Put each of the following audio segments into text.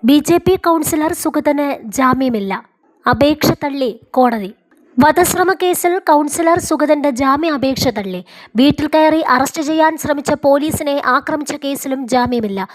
BJP. Councillor സുഗതന് ജാമ്യമില്ല. അപേക്ഷ തള്ളി കോടതി. വധശ്രമ കേസിൽ കൗൺസിലർ സുഗതന്റെ ജാമ്യാപേക്ഷ തള്ളി. വീട്ടിൽ കയറി അറസ്റ്റ് ചെയ്യാൻ ശ്രമിച്ച പോലീസിനെ ആക്രമിച്ച കേസിലും ജാമ്യമില്ല.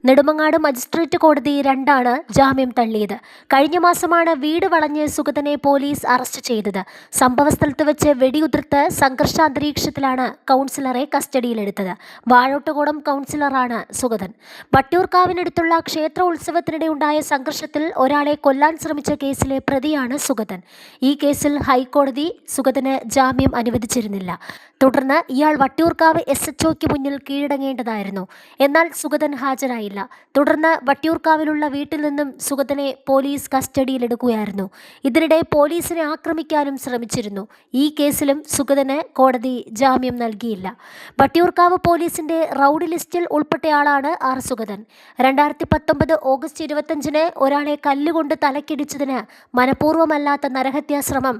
നെടുമങ്ങാട് മജിസ്ട്രേറ്റ് കോടതി 2 ജാമ്യം തള്ളിയത്. കഴിഞ്ഞ മാസമാണ് വീട് വളഞ്ഞ് സുഗതനെ പോലീസ് അറസ്റ്റ് ചെയ്തത്. സംഭവസ്ഥലത്ത് വെച്ച് വെടിയുതിർത്ത് സംഘർഷാന്തരീക്ഷത്തിലാണ് കൗൺസിലറെ കസ്റ്റഡിയിലെടുത്തത്. വാഴോട്ടുകോടം കൗൺസിലറാണ് സുഗതൻ. വട്ടിയൂർക്കാവിനടുത്തുള്ള ക്ഷേത്ര ഉത്സവത്തിനിടെ ഉണ്ടായ സംഘർഷത്തിൽ ഒരാളെ കൊല്ലാൻ ശ്രമിച്ച കേസിലെ പ്രതിയാണ് സുഗതൻ. ഈ കേസിൽ ഹൈക്കോടതി സുഗതന് ജാമ്യം അനുവദിച്ചിരുന്നില്ല. തുടർന്ന് ഇയാൾ വട്ടിയൂർക്കാവ് SHOയ്ക്ക് മുന്നിൽ കീഴടങ്ങേണ്ടതായിരുന്നു. എന്നാൽ സുഗതൻ ഹാജരായില്ല. തുടർന്ന് വട്ടിയൂർക്കാവിലുള്ള വീട്ടിൽ നിന്നും സുഗതനെ പോലീസ് കസ്റ്റഡിയിലെടുക്കുകയായിരുന്നു. ഇതിനിടെ പോലീസിനെ ആക്രമിക്കാനും ശ്രമിച്ചിരുന്നു. ഈ കേസിലും സുഗതന് കോടതി ജാമ്യം നൽകിയില്ല. വട്ടിയൂർക്കാവ് പോലീസിന്റെ റൗഡി ലിസ്റ്റിൽ ഉൾപ്പെട്ടയാളാണ് സുഗതൻ. 2019 ഓഗസ്റ്റ് 25 ഒരാളെ കല്ലുകൊണ്ട് തലക്കിടിച്ചതിന് മനഃപൂർവ്വമല്ലാത്ത നരഹത്യാശ്രമം,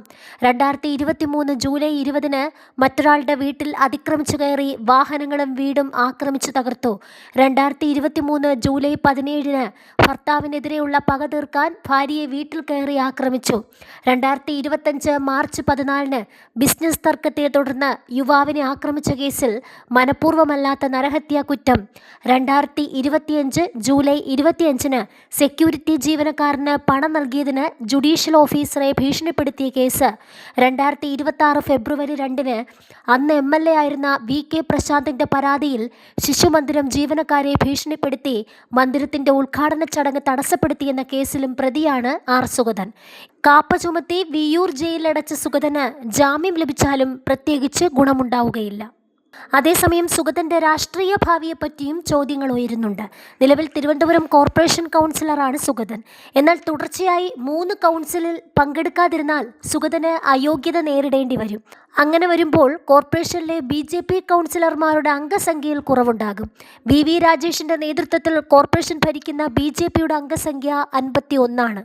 2023 ജൂലൈ 20 മറ്റൊരാളുടെ വീട്ടിൽ അതിക്രമിച്ചു കയറി വാഹനങ്ങളും വീടും ആക്രമിച്ചു തകർത്തു. 2023 ജൂലൈ 17 ഭർത്താവിനെതിരെയുള്ള പക തീർക്കാൻ ഭാര്യയെ വീട്ടിൽ കയറി ആക്രമിച്ചു. 2025 മാർച്ച് 14 ബിസിനസ് തർക്കത്തെ തുടർന്ന് യുവാവിനെ ആക്രമിച്ച കേസിൽ മനഃപൂർവ്വമല്ലാത്ത നരഹത്യാ കുറ്റം. 2025 ജൂലൈ 25 സെക്യൂരിറ്റി ജീവനക്കാരന് പണം നൽകിയതിന് ജുഡീഷ്യൽ ഓഫീസറെ ഭീഷണിപ്പെടുത്തിയ കേസ്. 2026 ഫെബ്രുവരി 2 അന്ന് MLA ആയിരുന്ന VK പ്രശാന്തിന്റെ പരാതിയിൽ ശിശുമന്ദിരം ജീവനക്കാരെ ഭീഷണിപ്പെടുത്തി മന്ദിരത്തിന്റെ ഉദ്ഘാടന ചടങ്ങ് തടസ്സപ്പെടുത്തിയെന്ന കേസിലും പ്രതിയാണ് സുഗതൻ. കാപ്പ ചുമത്തി വിയ്യൂർ ജയിലിലടച്ച സുഗതന് ജാമ്യം ലഭിച്ചാലും പ്രത്യേകിച്ച് ഗുണമുണ്ടാവുകയില്ല. അതേസമയം സുഗതന്റെ രാഷ്ട്രീയ ഭാവിയെപ്പറ്റിയും ചോദ്യങ്ങൾ ഉയരുന്നുണ്ട്. നിലവിൽ തിരുവനന്തപുരം കോർപ്പറേഷൻ കൗൺസിലറാണ് സുഗതൻ. എന്നാൽ തുടർച്ചയായി 3 കൗൺസിലിൽ പങ്കെടുക്കാതിരുന്നാൽ സുഗതന് അയോഗ്യത നേരിടേണ്ടി വരും. അങ്ങനെ വരുമ്പോൾ കോർപ്പറേഷനിലെ ബി.ജെ.പി. കൗൺസിലർമാരുടെ അംഗസംഖ്യയിൽ കുറവുണ്ടാകും. VV രാജേഷിന്റെ നേതൃത്വത്തിൽ കോർപ്പറേഷൻ ഭരിക്കുന്ന ബി.ജെ.പിയുടെ അംഗസംഖ്യ 51.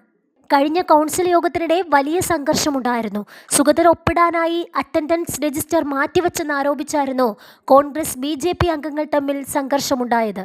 കഴിഞ്ഞ കൗൺസിൽ യോഗത്തിനിടെ വലിയ സംഘർഷമുണ്ടായിരുന്നു. സുഗതൻ ഒപ്പിടാനായി അറ്റൻഡൻസ് രജിസ്റ്റർ മാറ്റിവെച്ചെന്നാരോപിച്ചായിരുന്നു കോൺഗ്രസ് ബി.ജെ.പി. അംഗങ്ങൾ തമ്മിൽ സംഘർഷമുണ്ടായത്.